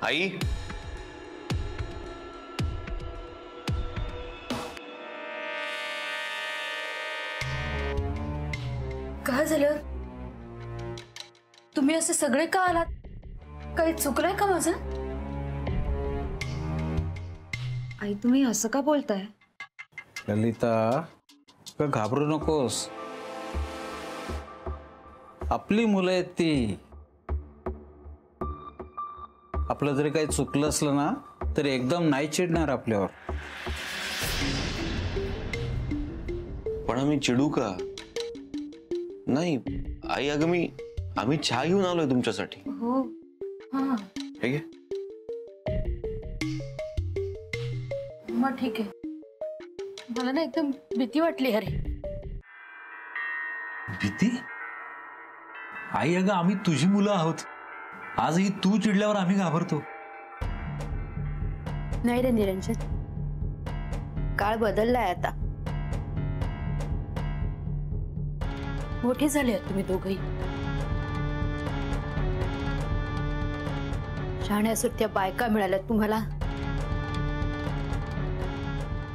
आई काय झालं? तुम्ही असे सगळे का आलात? काही चुकलंय का माझं? आई तुम्ही असं का बोलताय? ललिता का घाबरू नकोस. आपली मुलं आहेत ती. आपलं जरी काही चुकलं असलं ना तरी एकदम नाही चिडणार आपल्यावर. पण आम्ही चिडू का? नाही आई, अगं आम्ही चहा घेऊन आलोय तुमच्यासाठी. हो हा हे घे. मग ठीक आहे. मला ना एकदम भीती वाटली. अरे भीती? आई अगं आम्ही तुझी मुलं आहोत. आजही तू चिडल्यावर आम्ही घाबरतो. नाही रे निरंजन, काळ बदललाय आता. मोठे झाले आहेत तुम्ही दोघही. शहाण्या सुट्ट्या बायका मिळाल्यात तुम्हाला.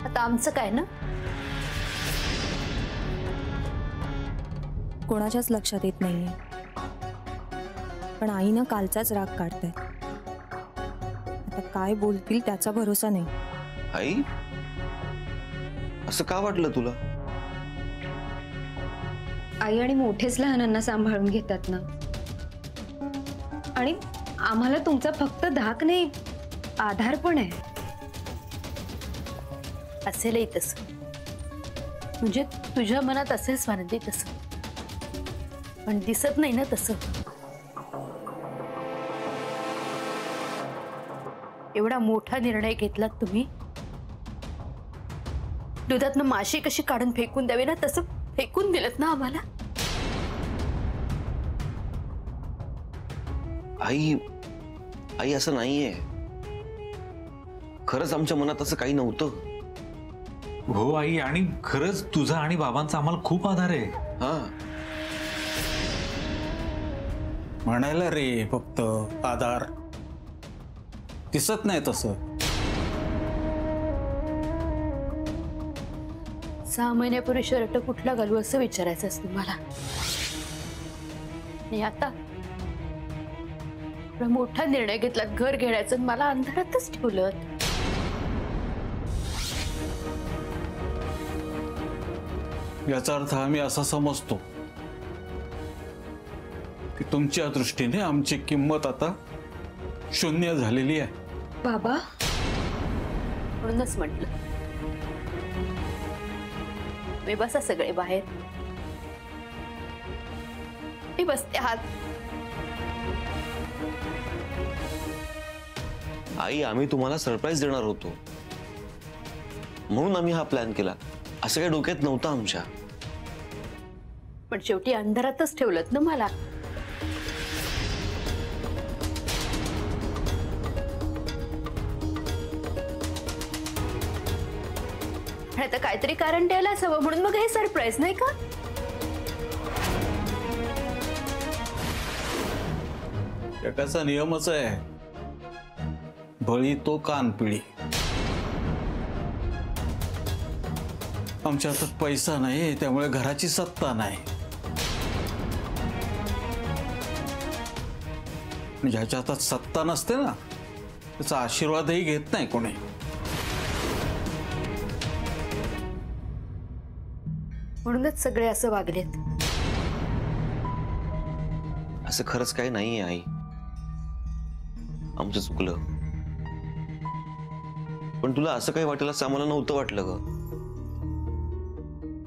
आता आमचं काय ना? कोणाच्याच लक्षात येत नाहीये, पण आईनं कालचाच राग काढताय. आता काय बोलतील त्याचा भरोसा नाही. आई असं का वाटलं तुला? आई आणि मोठेच लहानांना सांभाळून घेतात ना. आणि आम्हाला तुमचा फक्त धाक नाही, आधार पण आहे. असेलही तसं. म्हणजे तुझ्या मनात असेल स्वानंदी तसं, पण दिसत नाही ना तसं. एवढा मोठा निर्णय घेतलात तुम्ही. दुधातनं माशी कशी काढून फेकून द्यावी ना तसं फेकून दिलत ना आम्हाला. आई आई असं नाहीये. खरंच आमच्या मनात असं काही नव्हतं. हो आई, आणि खरंच तुझा आणि बाबांचा आम्हाला खूप आधार आहे. हा म्हणायला रे फक्त आधार, दिसत नाही तसं. 6 महिन्यापूर्वी शर्ट कुठला घालू असं विचारायचं असतं मला. आणि आता एवढा मोठा निर्णय घेतलात घर घेण्याचं, आणि मला अंधारातच ठेवलं. याचा अर्थ आम्ही असा समजतो की तुमच्या दृष्टीने आमची किंमत आता शून्य झालेली आहे. बाबा म्हणूनच म्हटलं मी बसा सगळे बाहेर. मी बसते आत. आई आम्ही तुम्हाला सरप्राईज देणार होतो म्हणून आम्ही हा प्लॅन केला. असं काही डोक्यात नव्हतं आमच्या. पण शेवटी अंधारातच ठेवलत ना मला. आता काहीतरी कारण द्यायलाच हवं, म्हणून मग हे सरप्राईज नाही का? जगाचा नियमच आहे, बळी तो कानपिळी. आमच्या हातात पैसा नाही, त्यामुळे घराची सत्ता नाही. ज्याच्या हातात सत्ता नसते ना त्याचा आशीर्वादही घेत नाही कोणी. म्हणूनच सगळे असं वागलेत. असं खरंच काही नाहीये आई. आमचं चुकलं. पण तुला असं काही वाटेल असं आम्हाला नव्हतं वाटलं ग.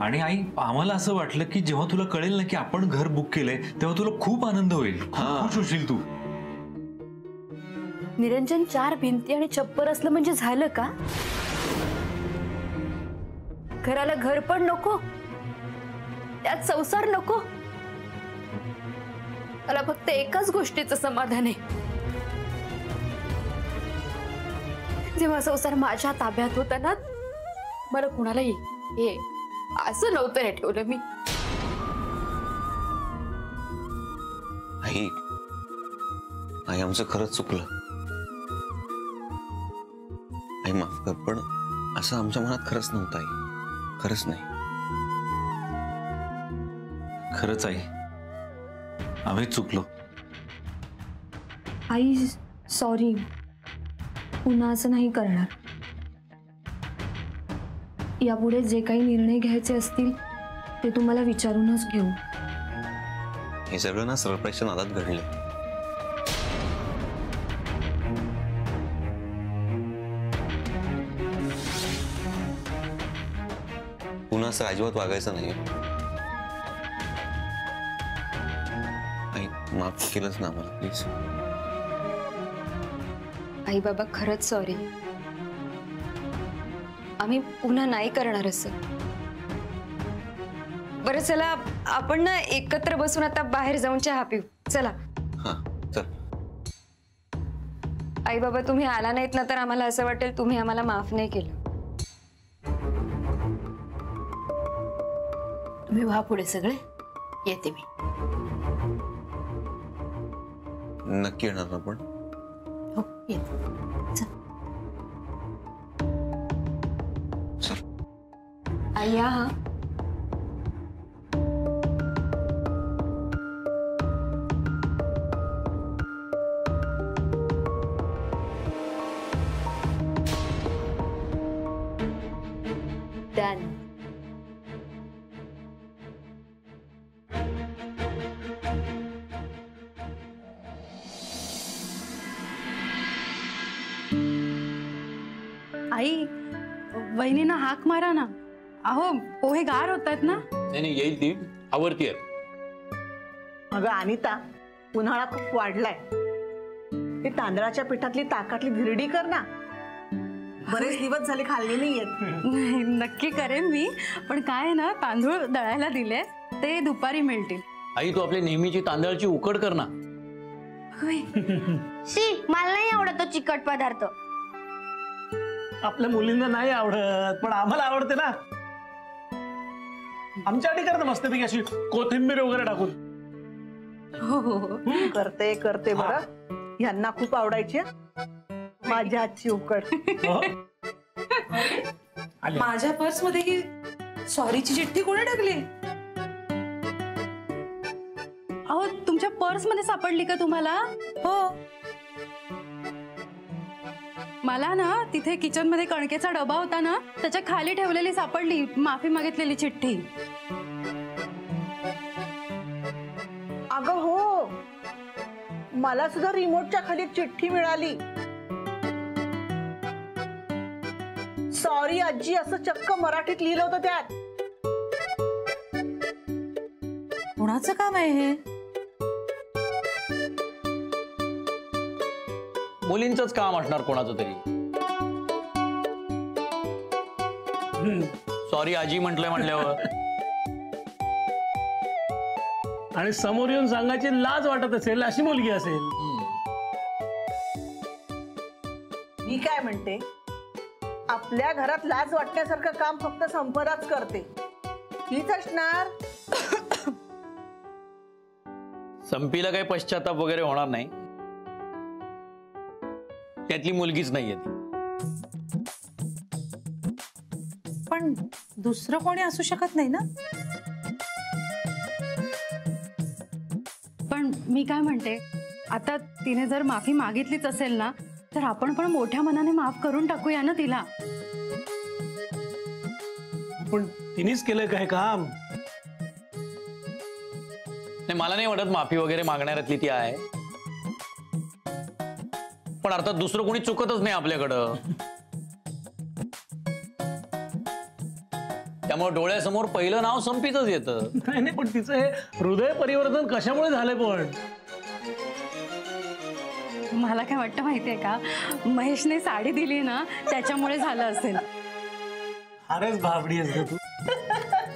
आणि आई आम्हाला असं वाटलं की जेव्हा तुला कळेल ना की आपण घर बुक केलंय तेव्हा तुला खूप आनंद होईल, खुश होशील तू. निरंजन 4 भिंती आणि छप्पर असलं म्हणजे झालं का? घराला घर पण नको, त्यात संसार नको. मला फक्त एकाच गोष्टीचं समाधान आहे, जेव्हा संसार माझ्या ताब्यात होता ना मला कुणालाही हे असं नव्हतं हे ठेवलं मी. आई आई आमचं खरंच चुकलं. माफ कर, पण असं आमच्या मनात खरंच नव्हतं आई, खरंच नाही. खरंच आई, आम्ही चुकलो. आई सॉरी, पुन्हा असं नाही करणार. यापुढे जे काही निर्णय घ्यायचे असतील ते तुम्हाला विचारूनच घेऊ. हे सगळं ना सरप्राईजच्या नादात घडलं. पुन्हा असं अजिबात वागायचं नाही. आई माफ केलंच ना आम्हाला प्लीज. आई बाबा खरंच सॉरी. आम्ही पुन्हा नाही करणार असं. बरं चला आपण ना एकत्र बसून आता बाहेर जाऊन चहा पिऊ. चला. हा चल. आई बाबा तुम्ही आला नाहीत ना तर आम्हाला असं वाटेल तुम्ही आम्हाला माफ नाही केलं. तुम्ही व्हा पुढे सगळे, येते मी. नक्की येणार ना पण? हो येते. चल. चल. आई या हा. डन. आई वहिनींना हाक मारा ना. अहो पोहे गार होतात ना. नाही येईल ती, आवडती आहे. अगं अनिता, उन्हाळा खूप वाढलाय. ती तांदळाच्या पिठातली ताकातली धिरडी कर ना. बरेच दिवस झाले खाल्ली नाहीयेत. नक्की करेन मी, पण काय आहे ना तांदूळ दळायला दिले ते दुपारी मिळतील. आई तू आपली नेहमीची तांदळाची उकड कर ना. शी मला नाही आवडत तो चिकट पदार्थ. आपल्या मुलींना नाही आवडत पण आम्हाला आवडते ना. आमच्यासाठी करत मस्तपैकी अशी कोथिंबीर वगैरे टाकून. हो करते करते बरं. यांना खूप आवडायची माझ्या हातची उकड. माझ्या पर्स मध्ये ही सॉरीची चिठ्ठी कोणी टाकली? अहो तुमच्या पर्स मध्ये सापडली का तुम्हाला? हो. मला ना तिथे किचन मध्ये कणकेचा डबा होता ना त्याच्या खाली ठेवलेली सापडली माफी मागितलेली चिठ्ठी. अगं हो, मला सुद्धा रिमोटच्या खाली एक चिठ्ठी मिळाली. सॉरी आजी असं चक्क मराठीत लिहिलं होतं त्यात. कोणाचं काम आहे हे? मुलींचंच काम असणार कोणाचं तरी. सॉरी आजी म्हटलंय म्हणल्यावर. आणि समोर येऊन सांगायची लाज वाटत असेल अशी मुलगी असेल. मी काय म्हणते, आपल्या घरात लाज वाटण्यासारखं काम फक्त संपदाच करते. हीच असणार. संपीला काही पश्चाताप वगैरे होणार नाही. त्यातली मुलगीच नाहीये ती. पण दुसरं कोणी असू शकत नाही ना. पण मी काय म्हणते, आता तिने जर माफी मागितलीच असेल ना तर आपण पण मोठ्या मनाने माफ करून टाकूया ना तिला. पण तिनेच केलं काय काम? नाही मला नाही वाटत माफी वगैरे मागणाऱ्यातली ती आहे. पण अर्थात दुसरं कोणी चुकतच नाही आपल्याकडं. त्यामुळे डोळ्यासमोर पहिलं नाव संपीतच येतं. नाही पण तिचं हे हृदय परिवर्तन कशामुळे झालंय? पण मला काय वाटतं माहितीये का, महेशने साडी दिली ना त्याच्यामुळे झालं असेल. अरेच भाबडी आहेस तू.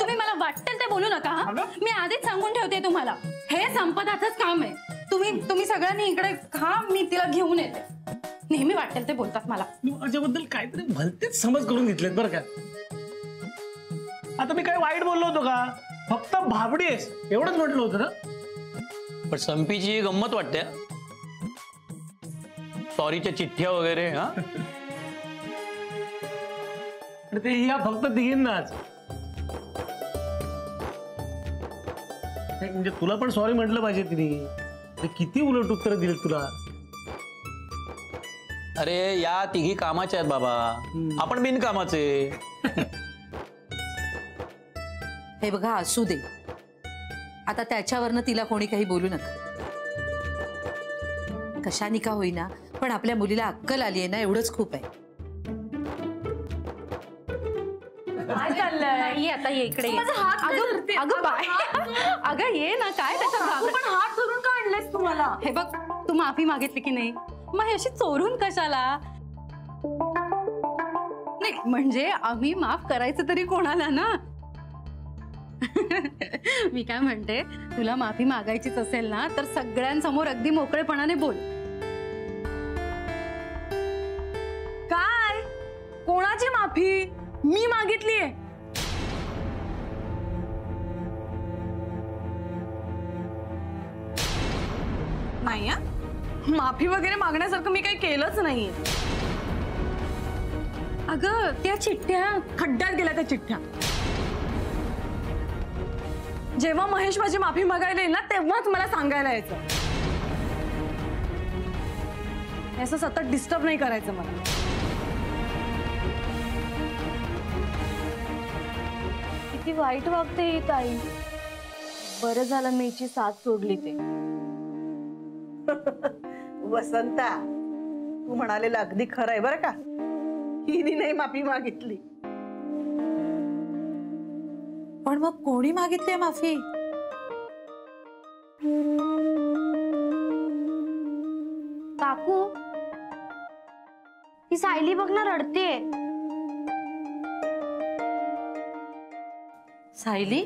तुम्ही मला वाटेल ते बोलू नका. मी आधीच सांगून ठेवते तुम्हाला, हे संपदाचंच काम आहे. तुम्ही सगळ्यांनी इकडे खा, मी तिला घेऊन येते. नेहमी वाटेल ते बोलतात मला. माझ्याबद्दल काहीतरी भलतेच समज करून घेतलेत बरं का. आता मी काय वाईट बोललो होतो का? फक्त भाबडी आहेस एवढंच म्हटलं होतं ना. पण संपीची गंमत वाटते. सॉरीच्या चिठ्ठ्या वगैरे. हा आणि ते या फक्त तिघींनाच. म्हणजे तुला पण सॉरी म्हटलं पाहिजे तिने. ते किती उलट उत्तर दिले तुला. अरे या तिघी कामाच्या आहेत बाबा, आपण बिनकामाचे. हे बघा असू दे, आता त्याच्यावरनं तिला कोणी काही बोलू नका. कशाने का होईना पण आपल्या मुलीला अक्कल आली आहे ना, एवढंच खूप आहे. काय चाललंय आता? ये इकडे ये. अगं बाय, अगं ये ना. काय त्याचा पण हात धरून का आणलेस तुम्हाला? हे बघ, तू माफी मागितली की नाही, मग अशी चोरून कशाला? नाही म्हणजे आम्ही माफ करायचं तरी कोणाला ना. मी काय म्हणते, तुला माफी मागायचीच असेल ना तर सगळ्यांसमोर अगदी मोकळेपणाने बोल. काय? कोणाची माफी? मी मागितलीये. नाही, माफी वगैरे मागण्यासारखं मी काही केलंच नाहीये. अगं त्या चिठ्ठ्या खड्ड्यात गेल्या. त्या चिठ्ठ्या जेव्हा महेश माझी माफी मागायला येईल ना तेव्हाच मला सांगायला यायचं. असं सतत डिस्टर्ब नाही करायचं मला. किती वाईट वागते ही ताई. बरं झालं मीची साथ सोडली ते. वसंता, तू म्हणालेलं अगदी खरं आहे बरं का. हिने नाही माफी मागितली. पण मग कोणी मागितली माफी? काकू, ही सायली बघ ना रडतेय. सायली,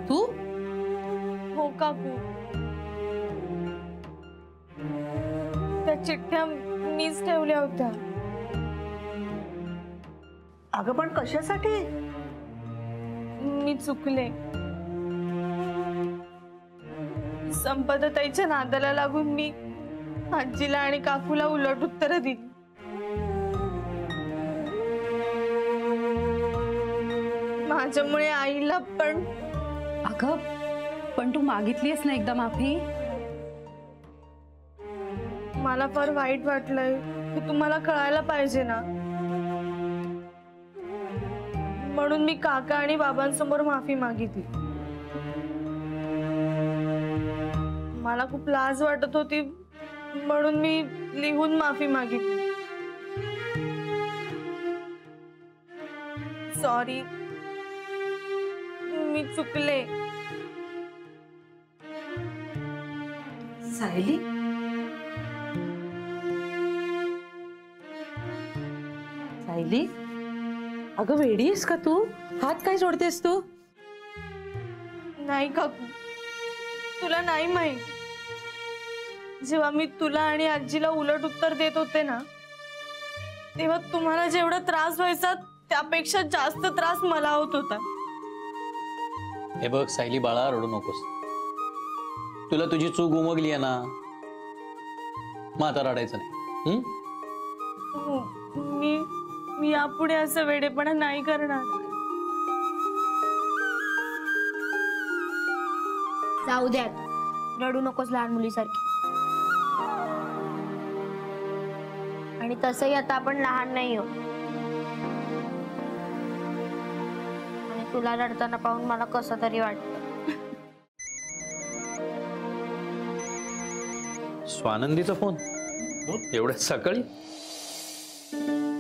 तू? हो काकू, त्या चिठ्ठ्या मीच ठेवल्या होत्या. अगं पण कशासाठी? मी चुकले. संपदाताईच्या नादाला लागून मी आजीला आणि काकूला उलट उत्तर दिली. माझ्यामुळे आईला पण. अगं पण तू मागितलीस ना एकदा माफी. मला फार वाईट वाटलंय. हे तुम्हाला कळायला पाहिजे ना. म्हणून मी काका आणि बाबांसमोर माफी मागितली. मला खूप लाज वाटत होती म्हणून मी लिहून माफी मागितली. सॉरी, मी चुकले. सायली, सायली, अगं वेडी आहेस का तू? हात काय सोडतेस तू? नाही काकू, तुला नाही माहित. जेव्हा मी तुला आणि आजीला उलट उत्तर देत होते ना तेव्हा तुम्हाला जेवढा त्रास व्हायचा त्यापेक्षा जास्त त्रास मला होत होता. हे बघ सायली बाळा, रडू नकोस. तुला तुझी चूक उमगली आहे ना, मग आता रडायचं नाही. हो, मी यापुढे असं वेडेपणा नाही करणार. जाऊ द्यात, रडू नकोस लहान मुलीसारखी. आणि तसंही आता आपण लहान नाही हो. आणि तुला रडताना पाहून मला कसं तरी वाटतं. स्वानंदीचा फोन एवढ्या सकाळी?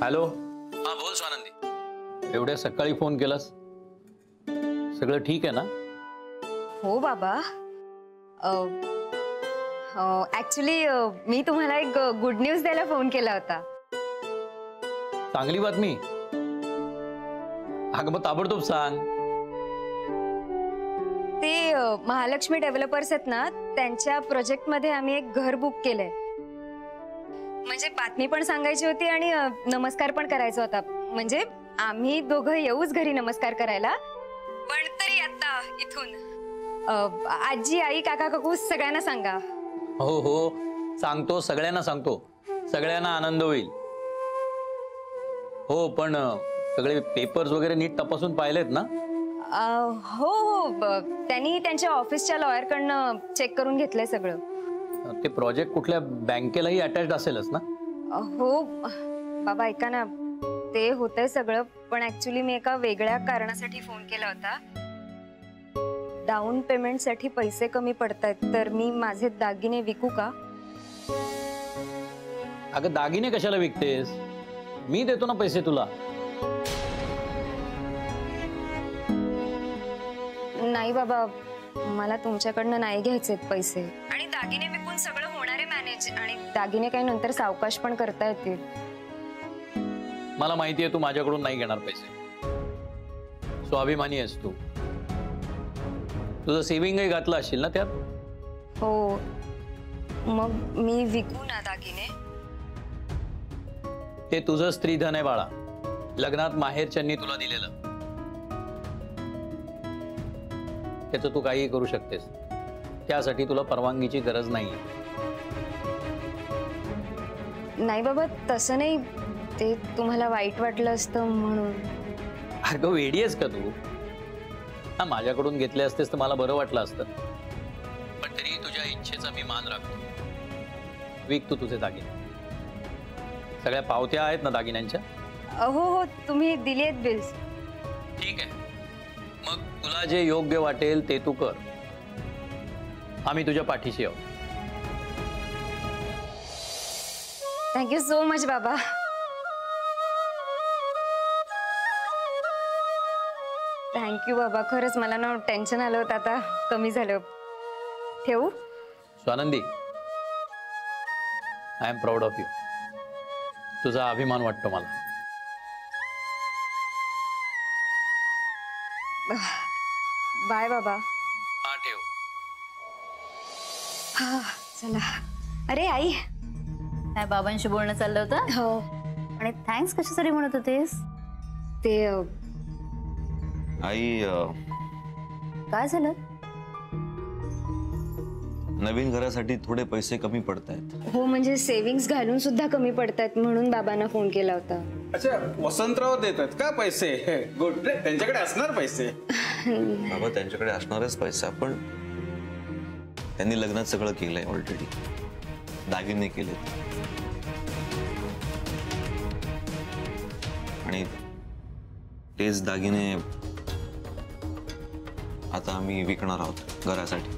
हॅलो, हा बोल स्वानंदी. एवढ्या सकाळी फोन केलास? सगळं ठीक आहे ना? हो बाबा. ऍक्च्युली मी तुम्हाला एक गुड न्यूज द्यायला फोन केला होता. चांगली बातमी? अगं मग ताबडतोब सांग. ते महालक्ष्मी डेव्हलपर्स आहेत ना, त्यांच्या प्रोजेक्ट मध्ये आम्ही एक घर बुक केलंय. म्हणजे बातमी पण सांगायची होती आणि नमस्कार पण करायचा होता. म्हणजे आम्ही दोघं येऊच घरी नमस्कार करायला, पण तरी आता इथून आजी, आई, काका, काकू सगळ्यांना सांगा. हो हो सांगतो, सगळ्यांना सांगतो. सगळ्यांना आनंद होईल. हो पण सगळे पेपर्स वगैरे नीट तपासून पाहिलेत ना? हो हो, त्यांनी त्यांच्या ऑफिसच्या लॉयरकडनं चेक करून घेतलंय सगळं. ते प्रोजेक्ट कुठल्या बँकेलाही अटॅच्ड असेलच ना? हो बाबा, ऐका ना, ते होतंय सगळं, पण ऍक्च्युली मी एका वेगळ्या कारणासाठी फोन केला होता. डाऊन पेमेंटसाठी पैसे कमी पडतायत, तर मी माझे दागिने विकू का? अगं दागिने कशाला विकतेस? मी देतो ना पैसे तुला. नाही बाबा, मला तुमच्याकडनं नाही घ्यायचेत पैसे. आणि दागिने विकून सगळं होणारे मॅनेज, आणि दागिने काही नंतर सावकाश पण करता येतील. मला माहिती आहे तू माझ्याकडून नाही घेणार पैसे. स्वाभिमानी आहेस तू. तुझं सेव्हिंगही घातलं असशील ना त्यात? हो, मग मी विकू ना दागिने? ते तुझं स्त्रीधन आहे बाळा, लग्नात माहेरच्यांनी तुला दिलेलं. त्याचं तू काहीही करू शकतेस, त्यासाठी तुला परवानगीची गरज नाही. नाही बाबा, तसं नाही, ते तुम्हाला वाईट वाटलं असतं म्हणून. अगं वेडी आहेस का तू? हा, माझ्याकडून घेतले असतेस तर मला बरं वाटलं असतं, पण तरी तुझ्या इच्छेचा मी मान राखतो. विक तू तुझे दागिने. सगळ्या पावत्या आहेत ना दागिन्यांच्या? हो हो, तुम्ही दिली आहेत बिल्स. ठीक आहे, मग तुला जे योग्य वाटेल ते तू कर. आम्ही तुझ्या पाठीशी आहोत. थँक्यू सो मच बाबा. थँक्यू बाबा, खरंच मला ना टेन्शन आलं होतं, आता कमी झालं. ठेवू? Swanandi, I am proud of you. तुझा अभिमान वाटतो मला. बाय बाबा. हा, ठेव. हा, चला. अरे आई, काय बाबांशी बोलणं चाललं होतं? हो. आणि थँक्स कशासाठी म्हणत होतेस? ते आई, काय झालं? नवीन घरासाठी थोडे पैसे कमी पडतायत. हो, म्हणजे सेव्हिंग्स घालून सुद्धा कमी पडतायत, म्हणून बाबांना फोन केला होता. अच्छा, वसंतराव देतात का पैसे? गुड, त्यांच्याकडे असणार पैसे. बाबा, त्यांच्याकडे असणारच पैसा, पण त्यांनी लग्नात सगळं केलंय ऑलरेडी. दागिने केलेत आणि तेच दागिने आता आम्ही विकणार आहोत घरासाठी.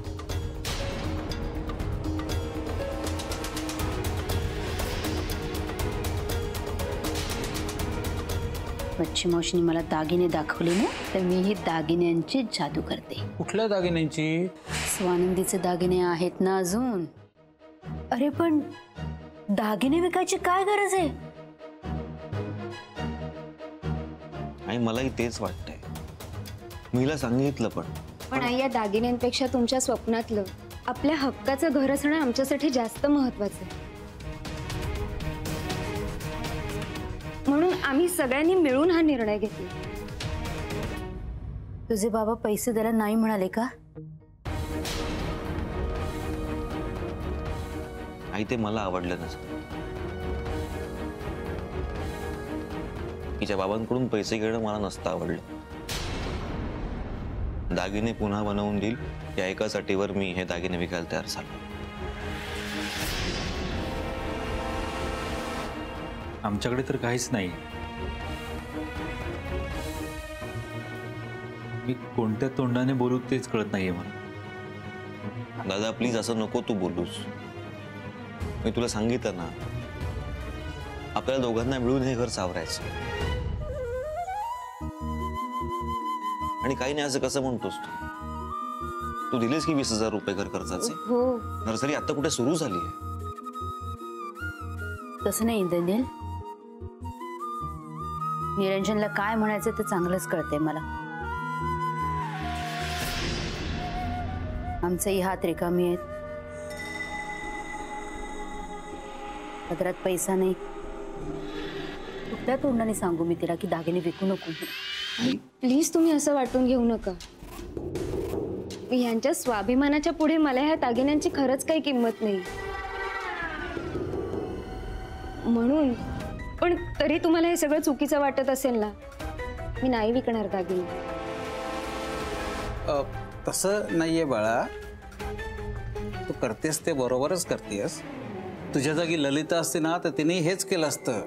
बच्ची मावशीने मला दागिने दाखवले ना, तर मी ही दागिन्यांची जादू करते. कुठल्या दागिन्यांची? स्वानंदीचे दागिने आहेत ना अजून. अरे पण दागिने विकायची काय गरज आहे? आणि मलाही तेच वाटतंय. मीला सांगितलं पण आई, या दागिन्यांपेक्षा तुमच्या स्वप्नातलं, आपल्या हक्काचं घर असणं आमच्यासाठी जास्त महत्वाचं आहे. म्हणून आम्ही सगळ्यांनी मिळून हा निर्णय घेतला. तुझे बाबा पैसे द्यायला नाही म्हणाले का? आई, ते मला आवडलं नसतं. तिच्या बाबांकडून पैसे घेणं मला नसतं आवडलं. दागिने पुन्हा बनवून देईल या एकाच अटीवर मी हे दागिने विकायला तयार झालो. आमच्याकडे तर काहीच नाही. मी कोणत्या तोंडाने बोलू तेच कळत नाहीये मला. दादा, प्लीज असं नको तू बोलूस. मी तुला सांगितलं ना, आपल्याला दोघांना मिळून हे घर सावरायचं. आणि काही नाही असं कसं म्हणतोस तू? दिलेस की 20,000 रुपये घर खर्चाचे? हो. नर्सरी आता कुठे सुरू झाली आहे? तसं नाही इंद्रनील, निरंजनला काय म्हणायचं ते चांगलंच कळतंय मला. आमचेही हात रिकामी आहेत, पदरात पैसा नाही. कुठल्या तोंडाने सांगू मी तिला की दागिने विकू नको? प्लीज तुम्ही असं वाटून घेऊ नका. यांच्या स्वाभिमानाच्या पुढे मला ह्या दागिन्यांची खरंच काही किंमत नाही. म्हणून पण तरी तुम्हाला हे सगळं चुकीचं वाटत असेल ना, मी नाही विकणार दागिने. तसं नाहीये बाळा, तू करतेस ते बरोबरच करतेस. तुझ्या जागी ललिता असते ना तर तिने हेच केलं असतं.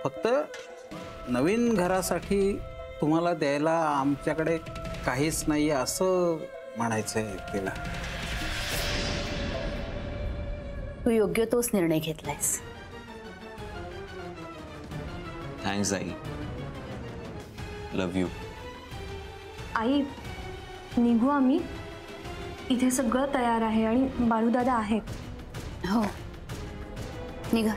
फक्त नवीन घरासाठी तुम्हाला द्यायला आमच्याकडे काहीच नाहीये असं म्हणायचंय तिला. तू योग्य तोच निर्णय घेतलायस. थँक्स आई. Love you. आई निघू आम्ही. इथे सगळं तयार आहे आणि बाळूदादा आहेत. हो निघा.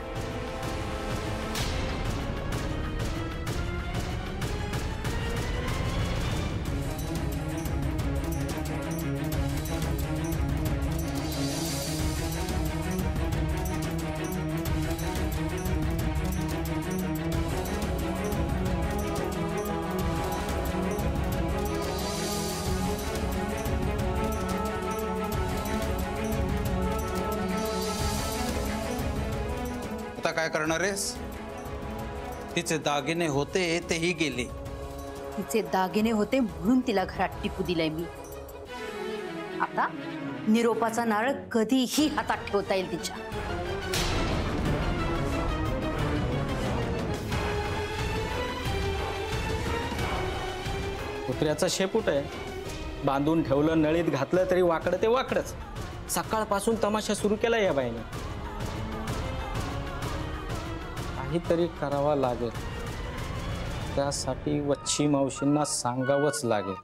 आता काय करणार आहेस? तिचे दागिने होते तेही गेले. तिचे दागिने होते म्हणून तिला घरात टिकू दिलंय मी. आता निरोपाचा नारळ कधीही हातात ठेवता येईल तिच्या. कुत्र्याचा शेपूट आहे. बांधून ठेवलं, नळीत घातलं तरी वाकडं ते वाकडच. सकाळपासून तमाशा सुरू केला या बाईने. काहीतरी करावा लागेल. त्यासाठी वच्छी मावशींना सांगावंच लागेल.